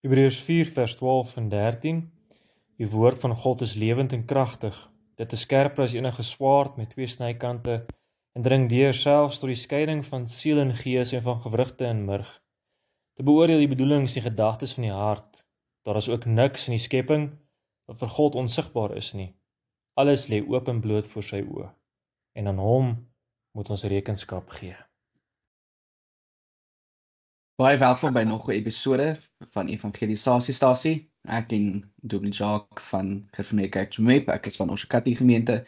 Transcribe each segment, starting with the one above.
Hebreërs 4 vers 12 en 13. Die woord van God is lewend en kragtig. Dit is skerper as enige swaard met twee snykante en dring deur selfs tot die skeiding van siel en gees en van gewrigte en murg. Te beoordeel die bedoelings en gedagtes van die hart. Daar is ook niks in die skepping wat vir God onsigbaar is nie. Alles lê oop en bloot voor sy oë. En aan hom moet ons rekenskap gee. Baie welkom by nog 'n episode van Evangelisasiestasie. Ek en Dominee Jacques van Gereformeerde Kerk Jomep, ek is van Oshakati gemeente,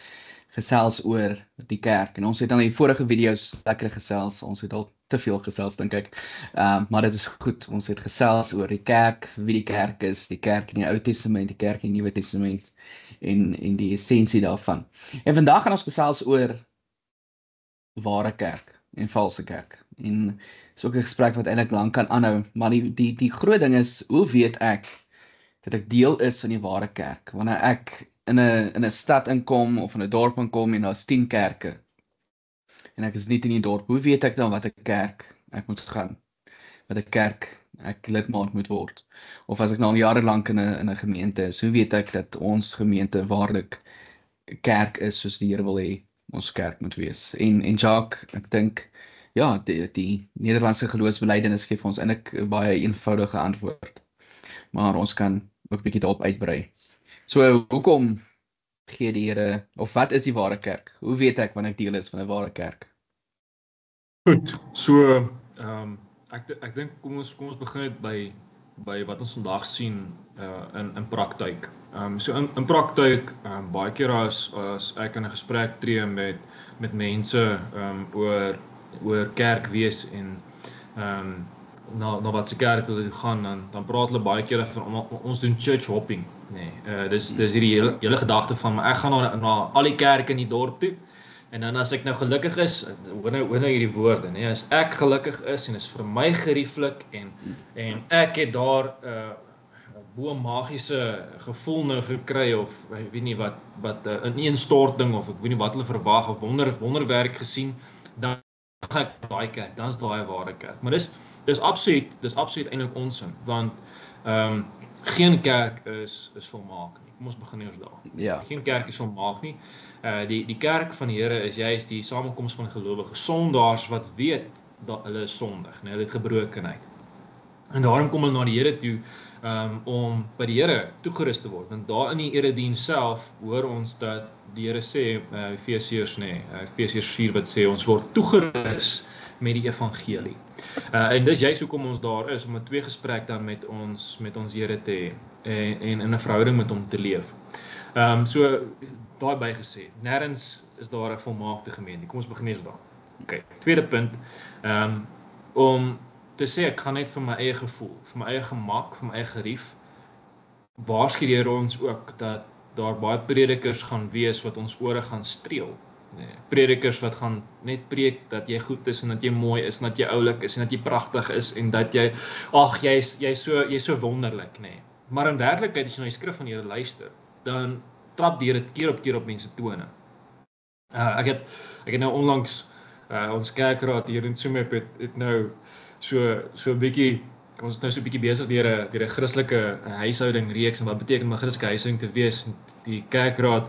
gesels oor die kerk. En ons het al in die vorige video's lekker gesels, ons het al te veel gesels dink ek. Maar dit is goed, ons het gesels oor die kerk, wie die kerk is, die kerk in die Ou Testament, die kerk in die Nuwe Testament en die essensie daarvan. En vandag gaan ons gesels oor ware kerk en valse kerk. En is ook 'n gesprek wat eintlik lank kan aanhou, maar die groot ding is, hoe weet ek dat ek deel is van die ware kerk? Wanneer ek in 'n stad inkom of in 'n dorp inkom en daar's 10 kerke en ek is nie in die dorp, hoe weet ek dan watter kerk ek moet gaan? Watter kerk ek lidmaat moet word? Of as ek nou al jare lank in 'n gemeente is, hoe weet ek dat ons gemeente waarlik kerk is soos die Here wil hê ons kerk moet wees? En Jacques, ek dink ja, die Nederlandse geloofsbelijdenis gee vir ons eintlik 'n baie eenvoudige antwoord. Maar ons kan ook 'n bietjie daarop uitbrei. So, hoekom gee die Here, of wat is die ware kerk? Hoe weet ek wanneer ek deel is van 'n ware kerk? Goed, so ek dink kom ons begin net by wat ons vandag sien in praktyk. So in praktyk, baie keer as ek in 'n gesprek tree met mense oor kerk wees en na wat se kerk hulle gaan, dan praat hulle baie keer van ons doen church hopping, nee. Dis hierdie hele gedagte van ek gaan na al die kerke in die dorp toe. En dan as ek nou gelukkig is, hoor nou hierdie woorde, nee, as ek gelukkig is en is vir my gerieflik en ek het daar bo magiese gevoel nou gekry of ek weet nie wat 'n ineenstorting of ek weet nie wat hulle verwag of wonderwerk gesien, dan gaan ek daai kerk, dan is daai 'n ware kerk. Maar dis absoluut eintlik onsin, want geen kerk is volmaak nie. Kom ons begin eers daar. Ja. Geen kerk is volmaak nie. Die kerk van die Here is juist die samekoms van gelowiges, sondaars wat weet dat hulle is sondig, nee, hulle het gebrokenheid. En daarom kom hulle na die Here toe om by die Here toegerus te word. Want daar in die erediens self hoor ons dat die Here sê, Efesiërs 4 wat sê ons word toegerus met die evangelie. En dis juist hoekom ons daar is, om 'n tweegesprek dan met ons Here te hê en in 'n verhouding met hom te leef. So daai bygesê, nêrens is daar 'n volmaakte gemeente. Kom ons begin eers daar. Okay, tweede punt, om te sê ek gaan net vir my eie gevoel, vir my eie gemak, vir my eie gerief, waarsku die Here ons ook dat daar baie predikers gaan wees wat ons ore gaan streel. Nee, predikers wat gaan net preek dat jy goed is en dat jy mooi is en dat jy oulik is en dat jy pragtig is en dat jy, jy's so wonderlik, nee. Maar in werklikheid as jy na die skrif van die Here luister, dan trap die Here keer op keer op mense tone. Ek het nou onlangs ons kerkraad hier in Jomep het nou so 'n bietjie, ons is nou so 'n bietjie besig deur 'n Christelike huishouding reeks, en wat beteken om 'n Christelike huishouding te wees. Die kerkraad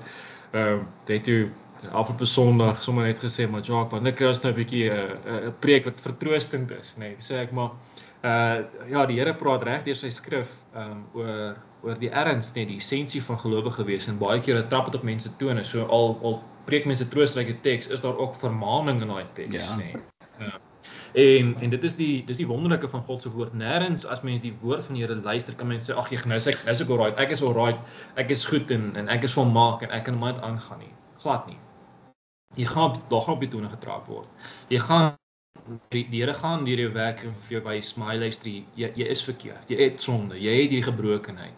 het toe afgelope Sondag sommer net gesê, maar Jacques, wanneer kry ons nou 'n bietjie 'n preek wat vertroostend is, nee. Sê ek maar, ja, die Here praat reg deur sy skrif oor die erns, nee, die essensie van gelowige wees, en baie keer trap dit op mense tone. So al preek mense troostryke teks, is daar ook vermaaning in daai teks, Ja. nee. En dit is die wonderlike van God se woord. Nêrens as mens die woord van die Here luister, kan mens sê, ag, nou is ek alright, ek is goed en ek is volmaak en ek kan maar net aangaan nie. Glad nie. Daar gaan op die tone getrap word. Die Here gaan deur jou werk en vir jou wys, maar hy luister, jy is verkeerd, jy het sonde, jy het hierdie gebrokenheid.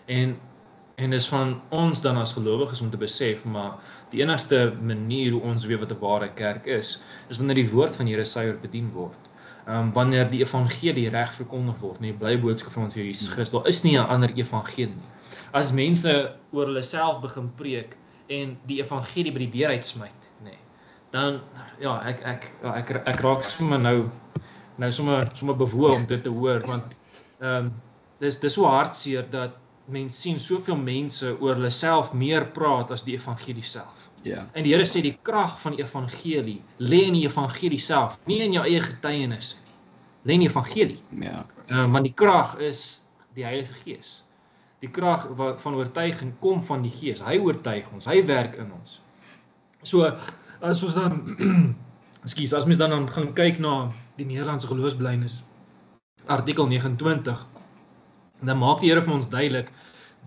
En dis van ons dan as gelowiges om te besef, maar die enigste manier hoe ons weet wat 'n ware kerk is wanneer die woord van die Here suiwer bedien word. Wanneer die evangelie reg verkondig word, die blye boodskap van ons Here Jesus Christus, daar is nie 'n ander evangelie nie. As mense oor hulle self begin preek en die evangelie by die deur uitsmyt, nee, dan ja, ek raak sommer nou sommer bewoe om dit te hoor, want dis so hartseer dat mens sien soveel mense oor hulle self meer praat as die evangelie self. Ja. En die Here sê die krag van die evangelie lê in die evangelie self, nie in jou eie getuienis nie. Lê in die evangelie. Ja. Want die krag is die Heilige Gees. Die krag van oortuiging kom van die Gees. Hy oortuig ons, hy werk in ons. So as ons dan as mens dan gaan kyk na die Nederlandse geloofsbelijdenis artikel 29, dan maak die Here vir ons duidelik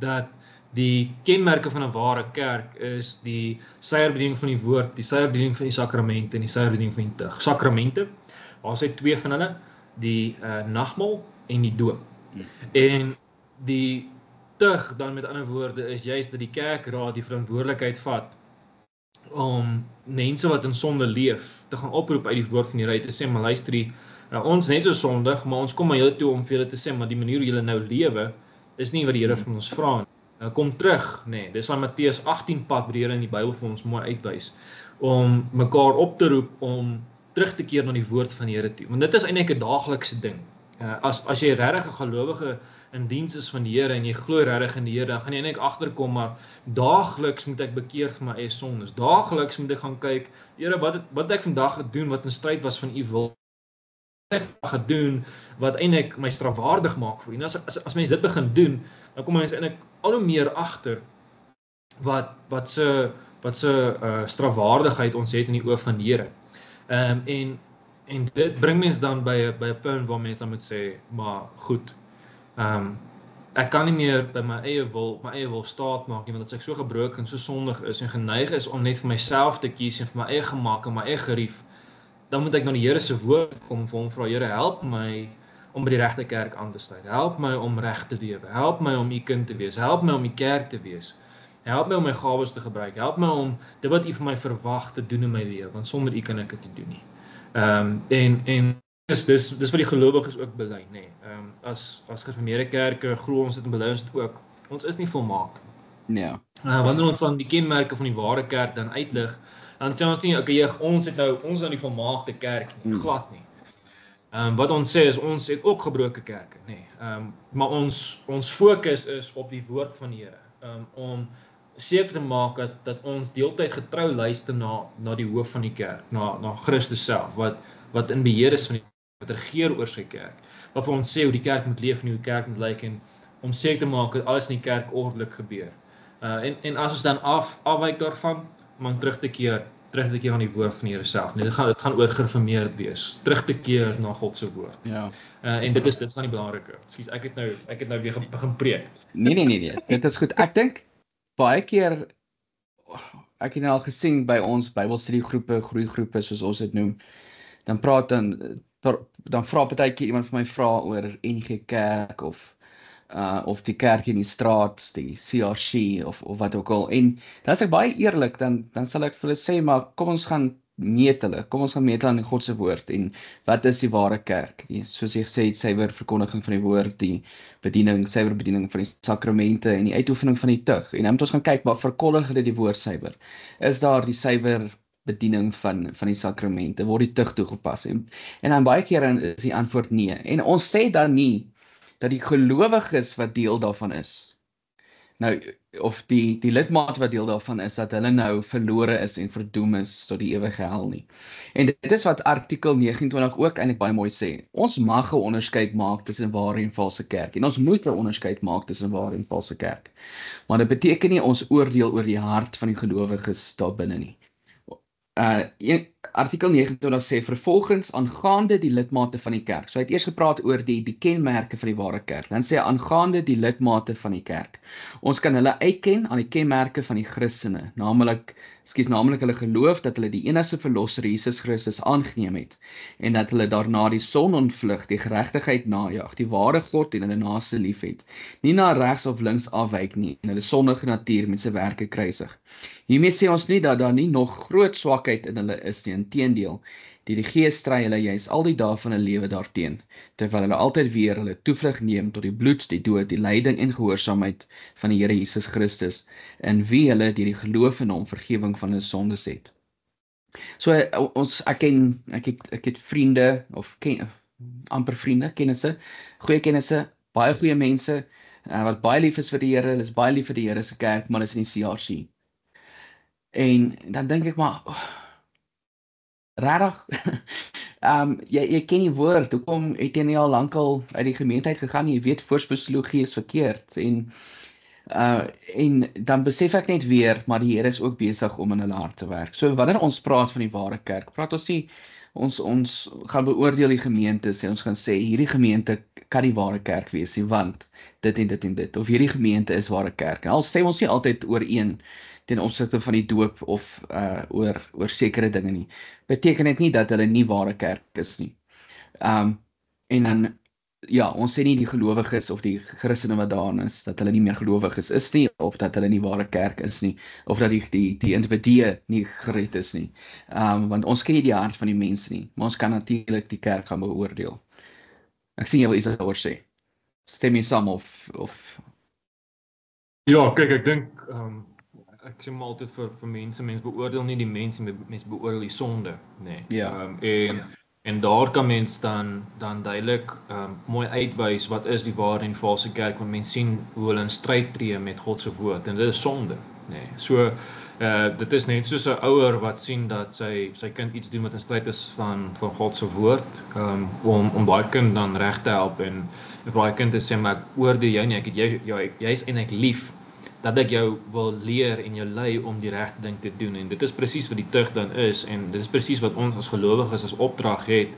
dat die kenmerke van 'n ware kerk is die suiwerbediening van die woord, die suiwerbediening van die sakramente en die suiwerbediening van die tug. Sakramente, daar sê 2 van hulle, die nagmaal en die doop. En die tug dan met ander woorde is juist dat die kerkraad die verantwoordelikheid vat om mense wat in sonde leef te gaan oproep uit die woord van die Here te sê, maar luister, ons net so sondig, maar ons kom na julle toe om vir julle te sê, maar die manier hoe julle nou lewe is nie wat die Here van ons vra nie. Kom terug, nee, dis van Matteus 18 pad wat die Here in die Bybel vir ons mooi uitwys, om mekaar op te roep om terug te keer na die woord van die Here toe. Want dit is eintlik 'n daaglikse ding. As jy regtig 'n gelowige in diens is van die Here en jy glo regtig in die Here, dan gaan jy eintlik agterkom, maar daagliks moet ek bekeer vir my eie sondes. Daagliks moet ek gaan kyk, Here, wat ek vandag gedoen wat in stryd was van U wil. Wat ek gedoen wat eintlik my strafwaardig maak vir U. En as mens dit begin doen, dan kom mens eintlik al hoe meer agter wat se strafwaardigheid ons het in die oë van die Here. En dit bring mens dan by 'n punt waar mens dan moet sê, maar goed, ek kan nie meer by my eie wil staat maak nie, want as ek so gebroken en so sondig is en geneig is om net vir myself te kies en vir my eie gemak en my eie gerief, dan moet ek na die Here se woord kom en vir hom vra, Here, help my om by die regte kerk aan te sluit. Help my om reg te lewe. Help my om U kind te wees. Help my om U kerk te wees. Help my om my gawes te gebruik. Help my om dit wat U van my verwag te doen in my lewe, want sonder U kan ek dit nie doen nie. En dis wat die gelowiges ook bely, nê. As gereformeerde kerke glo ons dit en bely ons dit ook. Ons is nie volmaak nie. Ja. Wanneer ons dan die kenmerke van die ware kerk dan uitlig, dan sê ons nie, okay, ons is nou die volmaakte kerk nie, glad nie. Wat ons sê is, ons het ook gebroke kerke, nee. Maar ons fokus is op die woord van die Here, om seker te maak dat ons deeltyd getrou luister na die hoof van die kerk, na Christus self, wat in beheer is van die wat regeer oor sy kerk, wat vir ons sê hoe die kerk moet leef en hoe die kerk moet lyk, en om seker te maak dat alles in die kerk ordelik gebeur. En as ons dan afwyk daarvan, om dan terug te keer aan die woord van die Here self. Nee, dit gaan oor gereformeerd wees, terug te keer na God se woord. Ja. En dit is dan die belangrike. Ekskuus, ek het nou weer begin preek. Nee. Dit is goed. Ek dink baie keer, ek het nou al gesien by ons Bybelstudiegroepe, groeigroepe soos ons dit noem, dan vra partykeer iemand vir my vra oor NG Kerk of die kerk in die straat, die CRC of wat ook al. En dan as ek baie eerlik, dan sal ek vir hulle sê, maar kom ons gaan meet hulle aan die God se woord, en wat is die ware kerk? Soos jy gesê het, suiwer verkondiging van die woord, die suiwer bediening van die sakramente en die uitoefening van die tug. En dan moet ons gaan kyk, maar verkondig dit die woord suiwer? Is daar die suiwer bediening van die sakramente? Word die tug toegepas? En dan baie keer is die antwoord nee. En ons sê dan nie dat die gelowiges wat deel daarvan is, nou, of die lidmate wat deel daarvan is, dat hulle nou verlore is en verdoem is tot die ewige hel nie. En dit is wat artikel 29 ook eintlik baie mooi sê. Ons mag 'n onderskeid maak tussen ware en valse kerk. En ons moet 'n onderskeid maak tussen ware en valse kerk. Maar dit beteken nie ons oordeel oor die hart van die gelowiges daar binne nie. Artikel 29 sê vervolgens aangaande die lidmate van die kerk. So hy het eers gepraat oor die kenmerke van die ware kerk. Dan sê hy aangaande die lidmate van die kerk. Ons kan hulle uitken aan die kenmerke van die Christene, naamlik hulle geloof dat hulle die enigste verlosser Jesus Christus aangeneem het en dat hulle daarna die son ontvlug, die geregtigheid najag, die ware God en hulle naaste liefhet, nie na regs of links afwyk nie en hulle sondige natuur met sy werke kruisig. Hiermee sê ons nie dat daar nie nog groot swakheid in hulle is nie, inteendeel, die Gees stry hulle juis al die dae van hulle lewe daarteen, terwyl hulle altyd weer hulle toevlug neem tot die bloed, die dood, die lyding en gehoorsaamheid van die Here Jesus Christus, in wie hulle deur die geloof in hom vergifnis van hulle sondes het. So ek het vriende of amper vriende, kennisse, goeie kennisse baie goeie mense wat baie lief is vir die Here, hulle is baie lief vir die Here se kerk, maar hulle is in die CRC. En dan dink ek maar, regtig? Jy ken die woord, hoekom het jy nie al lankal uit die gemeente uit gegaan? Jy weet voorspoedslogie is verkeerd en dan besef ek net weer, maar die Here is ook besig om in hulle hart te werk. So wanneer ons praat van die ware kerk, praat ons nie ons gaan beoordeel die gemeentes en ons gaan sê hierdie gemeente kan die ware kerk wees nie, want dit en dit en dit, of hierdie gemeente is ware kerk. En al stem ons nie altyd ooreen ten opsigte van die doop of oor sekere dinge nie, beteken dit nie dat hulle nie ware kerk is nie. En dan ja, ons sê nie die gelowiges of die Christene wat daarin is, dat hulle nie meer gelowiges is nie, of dat hulle nie ware kerk is nie, of dat die individue nie gered is nie. Want ons ken nie die hart van die mense nie, maar ons kan natuurlik die kerk gaan beoordeel. Ek sien jy wil iets daaroor sê. Stem jy saam of Ja, kyk, ek dink ek sê maar altyd vir mense beoordeel nie die mense beoordeel die sonde, nee. Ja. En daar kan mens dan duidelik mooi uitwys wat is die ware en die valse kerk, want mens sien hoe hulle in stryd tree met God se woord en dit is sonde, nee. So dit is net soos 'n ouer wat sien dat sy kind iets doen wat in stryd is van God se woord, om daai kind dan reg te help en vir daai kind te sê, maar ek oordeel jou nie, ek het jy is eintlik lief dat ek jou wil leer en jou lei om die regte ding te doen, en dit is presies wat die tug dan is, en dit is presies wat ons as gelowiges as opdrag het,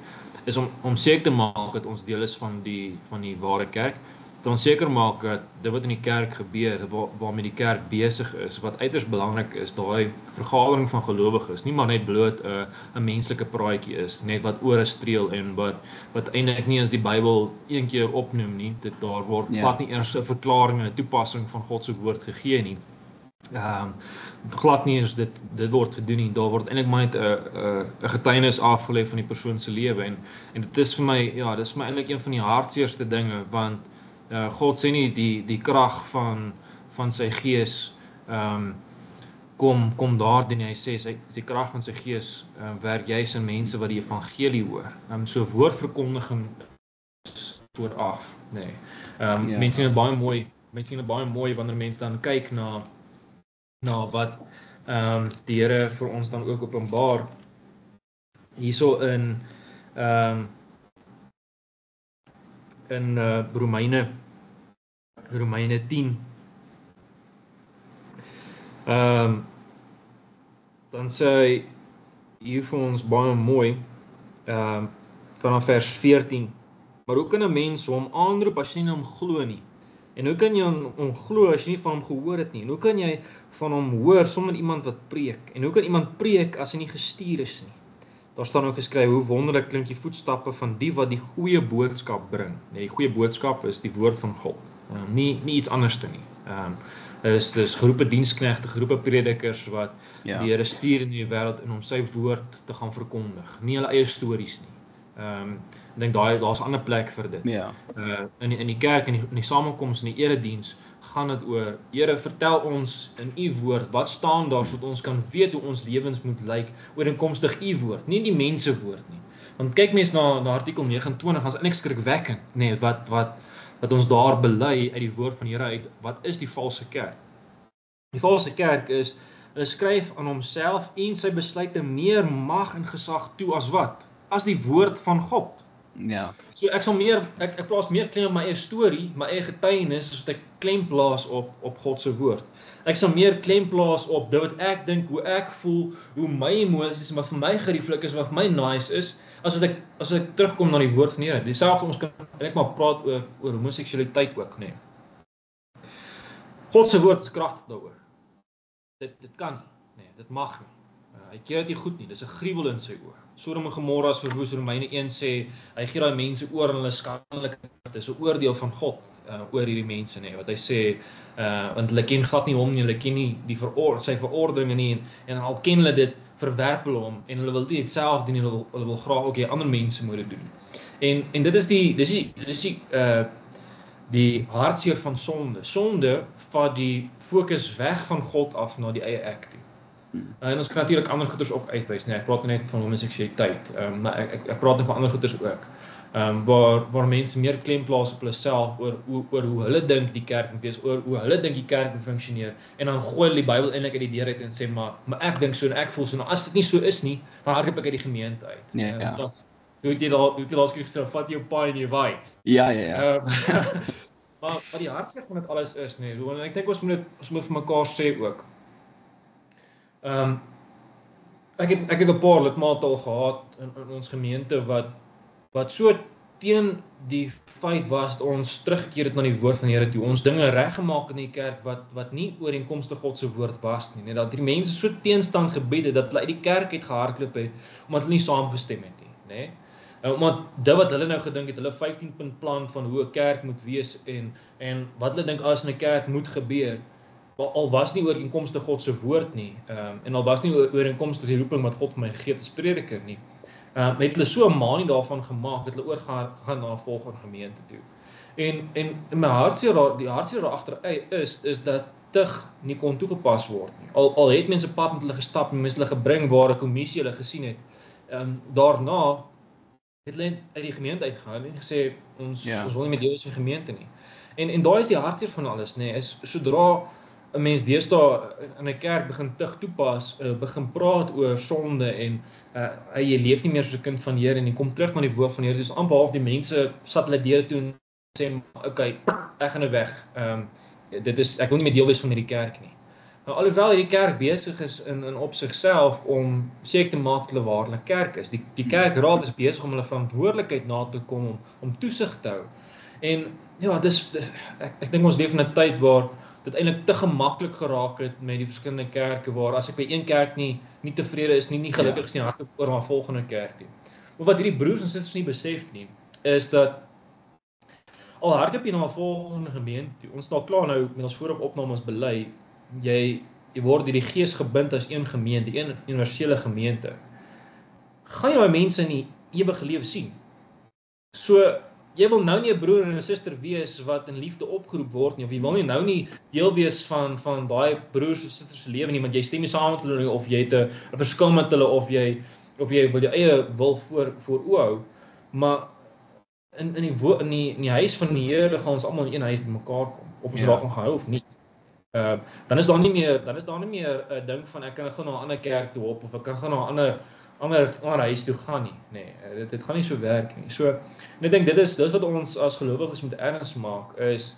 is om seker te maak dat ons deel is van die ware kerk, dat ons seker maak dat dit wat in die kerk gebeur, waarmee die kerk besig is, wat uiters belangrik is, daai vergadering van gelowiges, nie maar net bloot 'n menslike praatjie is, net wat ore streel en wat eintlik nie as die Bybel een keer opnoem nie, daar word glad nie eers 'n verklaring en 'n toepassing van God se woord gegee nie. Glad nie eens dit word gedoen nie, daar word eintlik maar net 'n getuienis afgelê van die persoon se lewe, en dit is vir my, ja, dit is vir my eintlik een van die hartseerste dinge, want God sê nie die krag van sy gees kom daarin, hy sê sy krag van sy gees werk juis in mense wat die evangelie hoor. So woordverkondiging is vooraf, nee. Mense sien dit baie mooi wanneer mense dan kyk na wat die Here vir ons dan ook openbaar hierso in Romeine 10. Dan sê hy hier vir ons baie mooi vanaf vers 14. Maar hoe kan 'n mens hom aanroep as jy nie hom glo nie? En hoe kan jy hom glo as jy nie van hom gehoor het nie? En hoe kan jy van hom hoor sonder iemand wat preek? En hoe kan iemand preek as hy nie gestuur is nie? Daar staan ook geskryf, hoe wonderlik klink die voetstappe van die wat die goeie boodskap bring. Nee, die goeie boodskap is die woord van God. Nie iets anders te nie. Dis geroepe diensknegte, geroepe predikers wat die Here stuur in die wêreld en om sy woord te gaan verkondig. Nie hulle eie stories nie. Ek dink daar's 'n ander plek vir dit. Ja. In die kerk, in die samekoms, in die erediens, gaan dit oor, Here, vertel ons in u woord, wat staan daar, sodat ons kan weet hoe ons lewens moet lyk, ooreenkomstig u woord, nie die mense woord nie. Want kyk mens na artikel 29, dan is eintlik skrikwekkend, nee, wat ons daar bely uit die woord van die Here uit, wat is die valse kerk? Die valse kerk is, hulle skryf aan homself en sy besluite meer mag en gesag toe as wat? As die woord van God. Ja. So ek plaas meer klem op my eie storie, my eie getuienis, as ek klem plaas op God se woord. Ek sal meer klem plaas op dit wat ek dink, hoe ek voel, hoe my emosies, wat vir my gerieflik is, wat vir my nice is, as ek terugkom na die woord van die Here. Dieselfde, ons kan net maar praat oor homoseksualiteit ook, nee. God se woord is kragtig daaroor. Dit kan nie, nee, dit mag nie. Hy keer dit nie goed nie, dis 'n gruwel in sy oë. Sodom en Gomorra is verwoes, Romeine 1 sê, hy gee daai mense oor en hulle skandelik, dit is 'n oordeel van God oor hierdie mense, nee, wat hy sê, want hulle ken glad nie hom nie, hulle ken nie sy verordeninge nie, en al ken hulle dit, verwerp hulle hom, en hulle wil dit self doen, en hulle wil graag ook ander mense moet dit doen. En dit is die hartseer van sonde. Sonde vat die fokus weg van God af na die eie ek toe. En ons kan natuurlik ander goeders ook uitwys, nee, ek praat net van homoseksualiteit, maar ek praat net van ander goeders ook. waar mense meer klem plaas op hulle self oor hoe hulle dink die kerk moet wees, oor hoe hulle dink die kerk moet funksioneer, en dan gooi hulle die Bybel eintlik uit die deur uit en sê, maar ek dink so en ek voel so, nou as dit nie so is nie, dan hardloop ek uit die gemeente uit. Ja. Dan hoe het jy laas keer gesê, vat jou paai en jy waai. Ja. Maar die hartseer van dit alles is, nee, en ek dink ons moet vir mekaar sê ook. Ek het 'n paar lidmate al gehad in ons gemeente wat so teen die feit was dat ons teruggekeer het na die woord van die Here toe. Ons dinge reggemaak in die kerk wat nie ooreenkomstig God se woord was nie. Net dat die mense so teenstand gebied het dat hulle uit die kerk uit gehardloop het omdat hulle nie saamgestem het nie, nê? Omdat dit wat hulle nou gedink het, hulle 15-punt plan van hoe 'n kerk moet wees en wat hulle dink as in 'n kerk moet gebeur, al was nie ooreenkomstig God se woord nie, en al was nie ooreenkomstig die roeping wat God vir my gegee het as prediker nie, het hulle so 'n manie daarvan gemaak dat hulle oorgaan na 'n volgende gemeente toe. En my hartseer die hartseer daar agter is dat tug nie kon toegepas word nie. Al het mense pad met hulle gestap en mense hulle gebring waar 'n kommissie hulle gesien het. Daarna het hulle uit die gemeente uitgegaan en gesê ons wil nie met jou as 'n gemeente nie. En daai is die hartseer van alles, nê, is sodra 'n mens deesdae in 'n kerk begin tug toepas, begin praat oor sonde en jy leef nie meer soos 'n kind van die Here en jy kom terug na die woord van die Here, dis amper half die mense sat hulle deure toe en sê, okay, ek gaan nou weg. Ek wil nie meer deel wees van hierdie kerk nie. Nou, alhoewel hierdie kerk besig is in op sigself om seker te maak dat hulle waar hulle kerk is. Die kerkraad is besig om hulle verantwoordelikheid na te kom om toesig te hou. En ja, ek dink ons leef in 'n tyd waar dit eintlik te gemaklik geraak het met die verskillende kerke, waar as ek by een kerk nie tevrede is, nie gelukkig is nie, hardloop oor na 'n volgende kerk toe. Maar wat hierdie broers en susters nie besef nie, is dat al hardloop jy na 'n volgende gemeente toe, ons daar klaar nou met ons voorop opnames bely, jy word deur die Gees gebind as een gemeente, een universele gemeente. Gaan jy daai mense in die ewige lewe sien? So jy wil nou nie 'n broer en 'n suster wees wat in liefde opgeroep word nie, of jy wil nou nie deel wees van daai broers en susters se lewe nie, want jy stem nie saam met hulle nie, of jy het 'n verskil met hulle, of jy wil jou eie wil voor oë hou. Maar in die huis van die Here gaan ons almal in een huis bymekaar kom, of ons daarvan gaan hou of nie. Dan is daar nie meer 'n ding van ek kan gaan na 'n ander kerk toe hop, of ek kan gaan na 'n ander huis toe gaan nie. Nee, dit gaan nie so werk nie. So, en ek dink dit is wat ons as gelowiges moet erns maak, is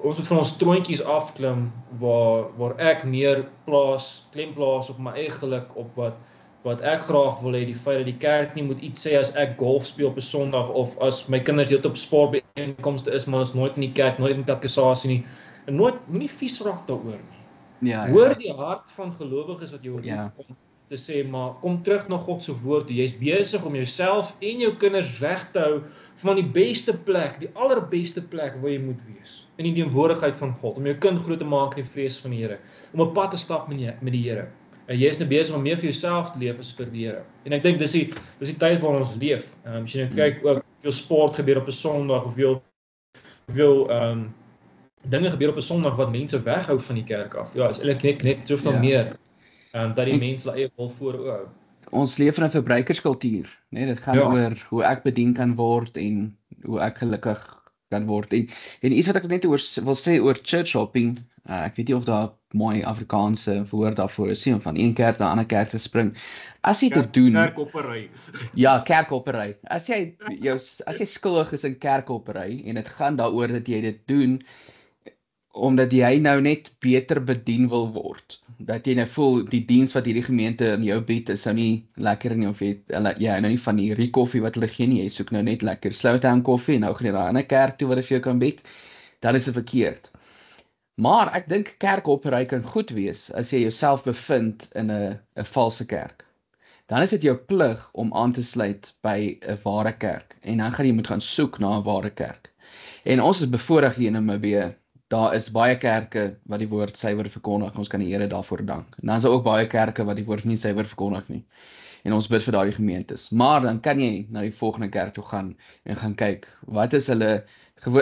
ons moet van ons troontjies afklim waar ek meer klem plaas op my eie geluk, op wat ek graag wil hê, die feit dat die kerk nie moet iets sê as ek golf speel op 'n Sondag, of as my kinders heeltyd op sportbyeenkomste is, maar ons nooit in die kerk, nooit in katekisasie nie. En moenie vies raak daaroor nie. Hoor die hart van gelowiges wat jou roep om te sê, maar kom terug na God se woord toe. Jy's besig om jouself en jou kinders weg te hou van die beste plek, die allerbeste plek waar jy moet wees, in die teenwoordigheid van God, om jou kind groot te maak in die vrees van die Here, om 'n pad te stap met die Here. En jy is nou besig om meer vir jouself te leef as vir die Here. En ek dink dis die tyd waarin ons leef. As jy nou kyk ook hoeveel sport gebeur op 'n Sondag, of hoeveel dinge gebeur op 'n Sondag wat mense weghou van die kerk af. Ja, is eintlik net soveel meer dat die mense hulle eie wil voor oë hou. Ons leef in 'n verbruikerskultuur, né? Dit gaan oor hoe ek bedien kan word en hoe ek gelukkig kan word. En iets wat ek net wil sê oor church hopping, ek weet nie of daar mooi Afrikaanse woord daarvoor is, om van een kerk na 'n ander kerk te spring. As jy dit doen, kerkhoppery. Ja, kerkhoppery. As jy skuldig is in kerkhoppery en dit gaan daaroor dat jy dit doen omdat jy nou net beter bedien wil word, dat jy nou voel die diens wat hierdie gemeente in jou bied is nou nie lekker nie, of jy nou nie van die koffie wat hulle gee nie, jy soek nou net lekker Slowtown koffie en nou gaan jy na 'n ander kerk toe wat dit vir jou kan bied, dan is dit verkeerd. Maar ek dink kerkhoppery kan goed wees as jy jouself bevind in 'n valse kerk. Dan is dit jou plig om aan te sluit by 'n ware kerk, en dan gaan jy moet gaan soek na 'n ware kerk. En ons is bevoorreg hier in Namibië. Daar is baie kerke wat die woord suiwer verkondig, ons kan die Here daarvoor dank. En dan is daar ook baie kerke wat die woord nie suiwer verkondig nie. En ons bid vir daardie gemeentes. Maar dan kan jy na die volgende kerk toe gaan en gaan kyk, wat is hulle,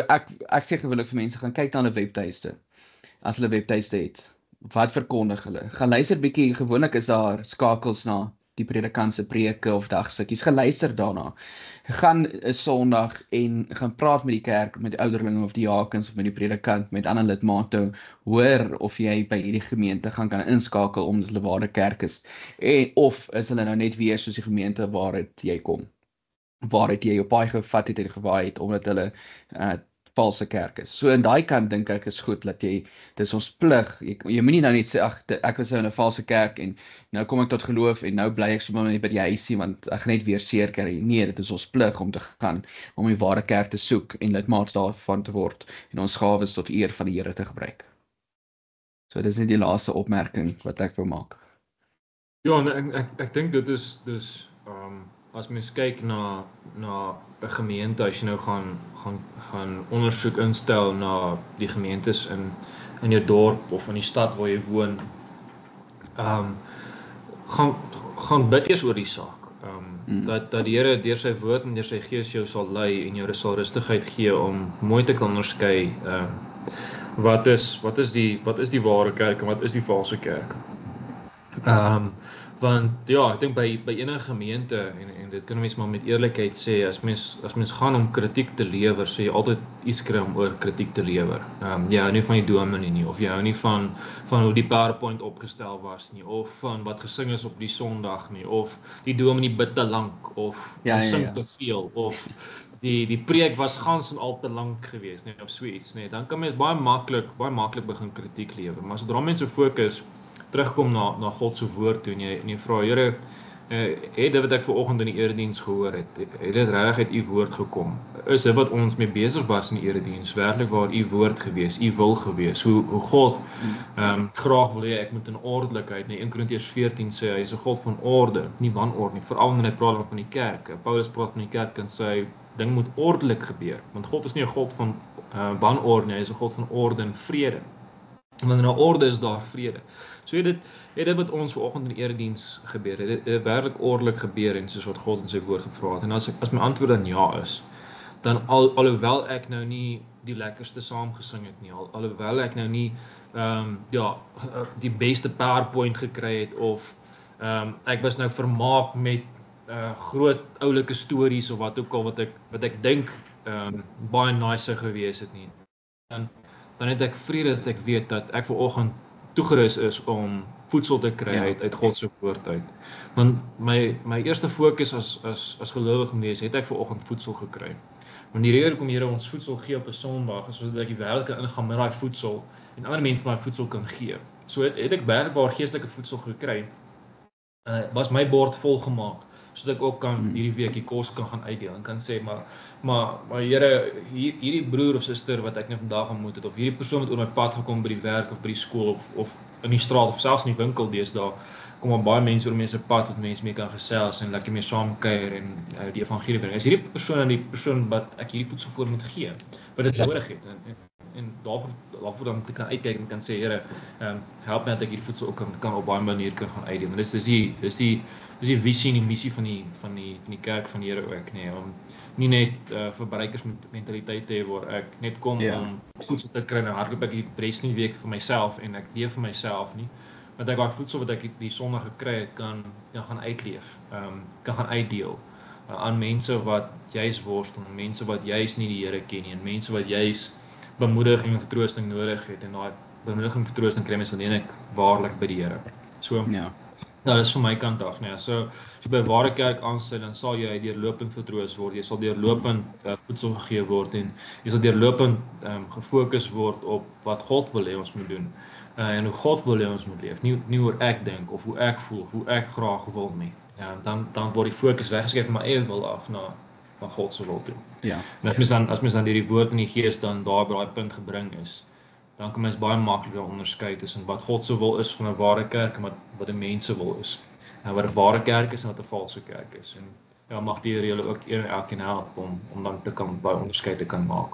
ek sê gewoonlik vir mense, gaan kyk na hulle webtuiste. As hulle webtuiste het, wat verkondig hulle? Gaan luister bietjie, gewoonlik is daar skakels na die predikant se preke of dagstukkies, geluister daarna. Gaan 'n Sondag en gaan praat met die kerk, met die ouderlinge of die diakens of met die predikant, met ander lidmate, hoor of jy by hierdie gemeente kan inskakel omdat hulle ware kerk is. Of is hulle nou net weer soos die gemeente waaruit jy kom, waaruit jy jou paai gevat het en gewaai het, omdat hulle valse kerk is. So in daai kant dink ek is goed dat dis ons plig. Jy moenie nou net sê ag ek was nou in 'n valse kerk en nou kom ek tot geloof en nou bly ek sommer net by die huisie want ek gaan net weer seer kry. Nee, dit is ons plig om te gaan om die ware kerk te soek en lidmaat daarvan te word en ons gawes tot eer van die Here te gebruik. So dis net die laaste opmerking wat ek wil maak. Ja, en ek dink dit is as mens kyk na 'n gemeente, as jy nou gaan ondersoek instel na die gemeentes in jou dorp of in die stad waar jy woon, gaan bid eers oor die saak. Dat die Here deur sy woord en deur sy gees jou sal lei en jou sal rustigheid gee om mooi te kan onderskei wat is die ware kerk en wat is die valse kerk. Want ja, ek dink by enige gemeente en dit kan mens maar met eerlikheid sê, as mens gaan om kritiek te lewer, sê jy altyd iets kry om oor kritiek te lewer. Jy hou nie van die dominee nie, of jy hou nie van hoe die PowerPoint opgestel was nie, of van wat gesing is op die Sondag nie, of die dominee bid te lank, of sing te veel, of die preek was gans en al te lank geweest, nee, of so iets, nee. Dan kan mens baie maklik begin kritiek lewer. Maar sodra mense fokus terugkom na God se woord toe en jy vra, Here, het dit wat ek vanoggend in die erediens gehoor het dit regtig uit u woord gekom? Is dit wat ons mee besig was in die erediens werklik waar u woord gewees, u wil gewees? Hoe God graag wil hê ek moet in ordelikheid, nee, 1 Korintiërs 14 sê hy is 'n God van orde, nie wanorde nie, veral wanneer hy praat van die kerk. Paulus praat van die kerk en sê ding moet ordelik gebeur, want God is nie 'n God van wanorde nie, hy is 'n God van orde en vrede. Wanneer daar orde is, daar vrede. So het dit wat ons vanoggend in die erediens gebeur, het dit werklik ordelik gebeur en soos wat God in sy woord gevra het. En as my antwoord dan ja is, dan alhoewel ek nou nie die lekkerste saam gesing het nie, alhoewel ek nou nie die beste PowerPoint gekry het of ek was nou vermaak met groot oulike stories of wat ook al wat ek dink baie nice gewees het nie. Dan het ek vrede dat ek weet dat ek vanoggend toegerus is om voedsel te kry uit God se woord uit. Want my eerste fokus as gelowige mens het ek vanoggend voedsel gekry. Want die rede hoekom Here ons voedsel gee op 'n Sondag is sodat ek die wêreld kan ingaan met daai voedsel en ander mense daai voedsel kan gee. So het ek werkbaar geestelike voedsel gekry. Was my bord vol gemaak sodat ek ook kan hierdie week die kos kan gaan uitdeel en kan sê maar Here, hierdie broer of suster wat ek nou vandag ontmoet het, of hierdie persoon wat oor my pad gekom by die werk of by die skool of in die straat of selfs in die winkel deesdae, kom maar baie mense oor mense pad wat mense mee kan gesels en lekker mee saam kuier en die evangelie bring. Is hierdie persoon die persoon wat ek hierdie voedsel voor moet gee, wat dit nodig het en daarvoor dan te kan uitkyk en kan sê, Here, help my dat ek hierdie voedsel ook kan op baie manier kan gaan uitdeel. Dis die visie en die missie van die kerk van die Here ook, nee, om nie net verbruikersmentaliteit te hê waar ek net kom om voedsel te kry en hardloop ek die Bresnie week vir myself en ek leef vir myself nie, dat ek daai voedsel wat ek die Sondag gekry het kan gaan uitleef, kan gaan uitdeel aan mense wat juis worstel, mense wat juis nie die Here ken nie, en mense wat juis bemoediging en vertroosting nodig het, en daai bemoediging en vertroosting kry mens alleen ek waarlik by die Here. So dat is van my kant af, nee. So as jy by ware kerk aansluit, dan sal jy deurlopend vertroos word, jy sal deurlopend voedsel gegee word en jy sal deurlopend gefokus word op wat God wil hê ons moet doen en hoe God wil hê ons moet leef, nie hoe ek dink of hoe ek voel of hoe ek graag wil nie. Dan word die fokus weggeskuif van my eie wil af na God se wil toe. En as mens dan hierdie woord in die gees dan daar by daai punt gebring is, dan kan mens baie makliker onderskei tussen wat God se wil is van 'n ware kerk en wat 'n mens se wil is. En wat 'n ware kerk is en wat 'n valse kerk is. En mag die Here julle ook elkeen help om dan te kan baie onderskei te kan maak.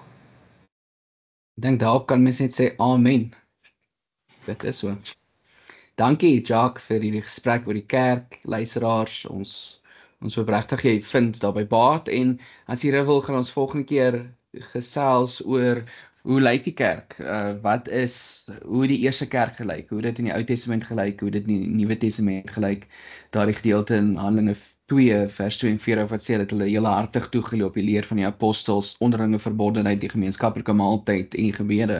Ek dink daarop kan mens net sê amen. Dit is so. Dankie Jacques vir hierdie gesprek oor die kerk, luisteraars, ons hoop regtig jy vind daarby baat, en as jy wil gaan ons volgende keer gesels oor Hoe lyk die kerk? Hoe het die eerste kerk gelyk? Hoe het dit in die Ou Testament gelyk? Hoe het dit in die Nuwe Testament gelyk? Daardie gedeelte in Handelinge 2 vers 42 wat sê dat hulle heel hartig toegeloop die leer van die apostels, onderlinge verbondenheid, die gemeenskaplike maaltyd en gebede,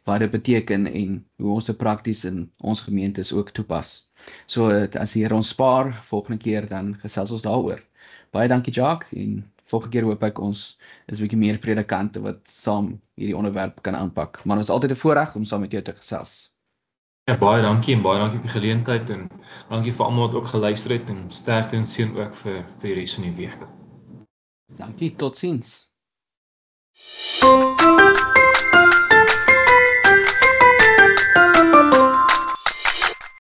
wat dit beteken en hoe ons dit prakties in ons gemeentes ook toepas. So as die Here ons spaar, volgende keer dan gesels ons daaroor. Baie dankie Jacques en volgende keer hoop ek ons is 'n bietjie meer predikante wat saam hierdie onderwerp kan aanpak. Maar ons is altyd 'n voorreg om saam met jou te gesels. Ja, baie dankie en baie dankie vir die geleentheid en dankie vir almal wat ook geluister het en sterkte en seën ook vir die res van die week. Dankie, totsiens.